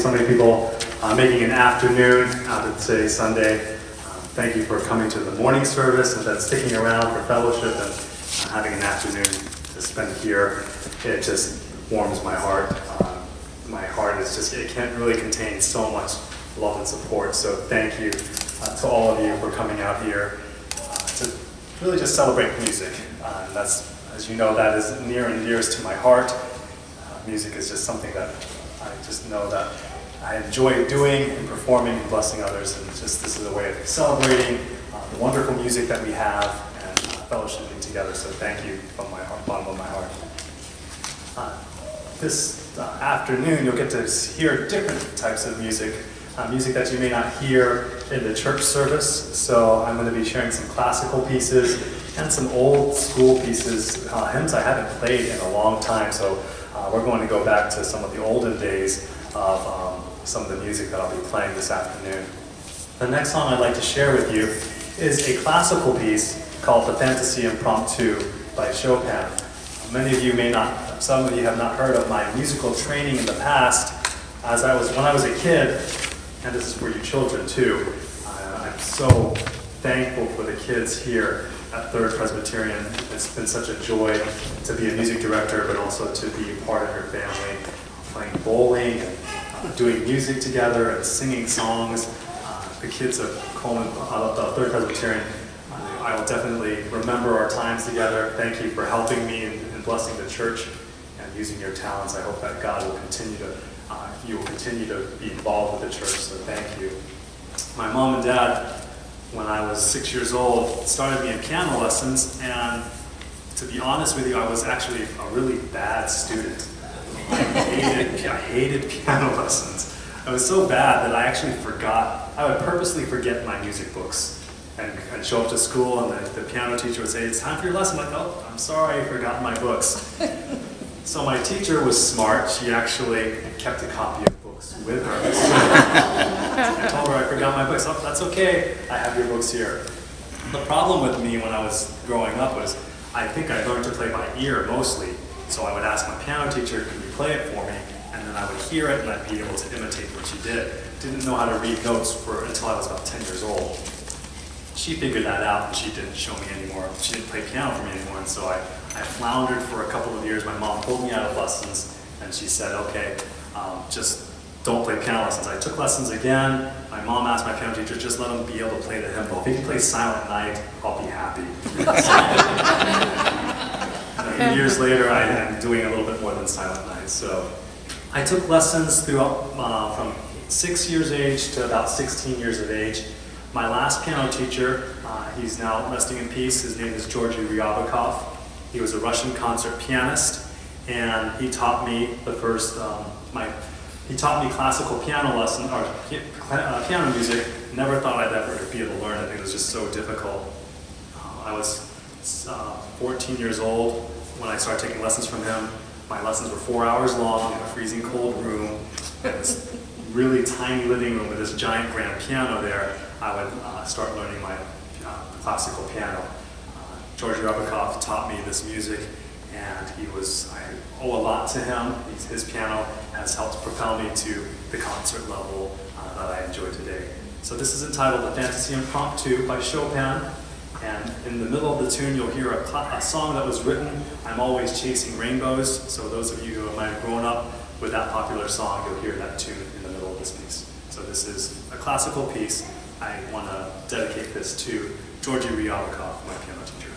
so many people making an afternoon out of today, Sunday. Thank you for coming to the morning service and then sticking around for fellowship and having an afternoon to spend here. It just warms my heart. My heart is just, it can't really contain so much love and support. So thank you to all of you for coming out here to really just celebrate music. And that's, as you know, that is near and dearest to my heart. Music is just something that I just know that I enjoy doing and performing and blessing others, and just this is a way of celebrating the wonderful music that we have and fellowshipping together. So thank you from my heart, bottom of my heart. This afternoon, you'll get to hear different types of music, music that you may not hear in the church service. So I'm going to be sharing some classical pieces and some old school pieces, hymns I haven't played in a long time. So we're going to go back to some of the olden days of some of the music that I'll be playing this afternoon. The next song I'd like to share with you is a classical piece called the Fantasy Impromptu by Chopin. Many of you may not, some of you have not heard of my musical training in the past. When I was a kid, and this is for you children too, I'm so thankful for the kids here at Third Presbyterian. It's been such a joy to be a music director, but also to be part of your family, playing bowling and doing music together and singing songs. The kids of Third Presbyterian, I will definitely remember our times together. Thank you for helping me and blessing the church and using your talents. I hope that God will continue to, you will continue to be involved with the church, so thank you. My mom and dad, when I was 6 years old, started me in piano lessons, and to be honest with you, I was actually a really bad student. I hated piano lessons. I was so bad that I actually forgot. I would purposely forget my music books and I'd show up to school, and the piano teacher would say, "It's time for your lesson." I'm like, "Oh, I'm sorry, I forgot my books." So my teacher was smart. She actually kept a copy of books with her. I told her I forgot my books. "Oh, that's okay, I have your books here." The problem with me when I was growing up was I think I learned to play by ear mostly. So I would ask my piano teacher, "Can you play it for me?" And then I would hear it and I'd be able to imitate what she did. Didn't know how to read notes until I was about 10 years old. She figured that out and she didn't show me anymore. She didn't play piano for me anymore, and so I floundered for a couple of years. My mom pulled me out of lessons and she said, "Okay, just don't play piano lessons." I took lessons again. My mom asked my piano teacher, "Just let him be able to play the hymnal. If he can play Silent Night, I'll be happy." A few years later, I am doing a little bit more than Silent Night. So I took lessons throughout from 6 years age to about 16 years of age. My last piano teacher, he's now resting in peace. His name is Georgy Ryabakov. He was a Russian concert pianist, and he taught me he taught me classical piano lesson or piano music. Never thought I'd ever be able to learn it. It was just so difficult. I was 14 years old when I started taking lessons from him. My lessons were 4 hours long in a freezing cold room, in this really tiny living room with this giant grand piano there. I would start learning my classical piano. Georgy Ryabakov taught me this music, and I owe a lot to him. His piano has helped propel me to the concert level that I enjoy today. So this is entitled The Fantasy Impromptu by Chopin. And in the middle of the tune, you'll hear a song that was written, "I'm Always Chasing Rainbows." So those of you who might have grown up with that popular song, you'll hear that tune in the middle of this piece. So this is a classical piece. I want to dedicate this to Georgy Ryabakov, my piano teacher.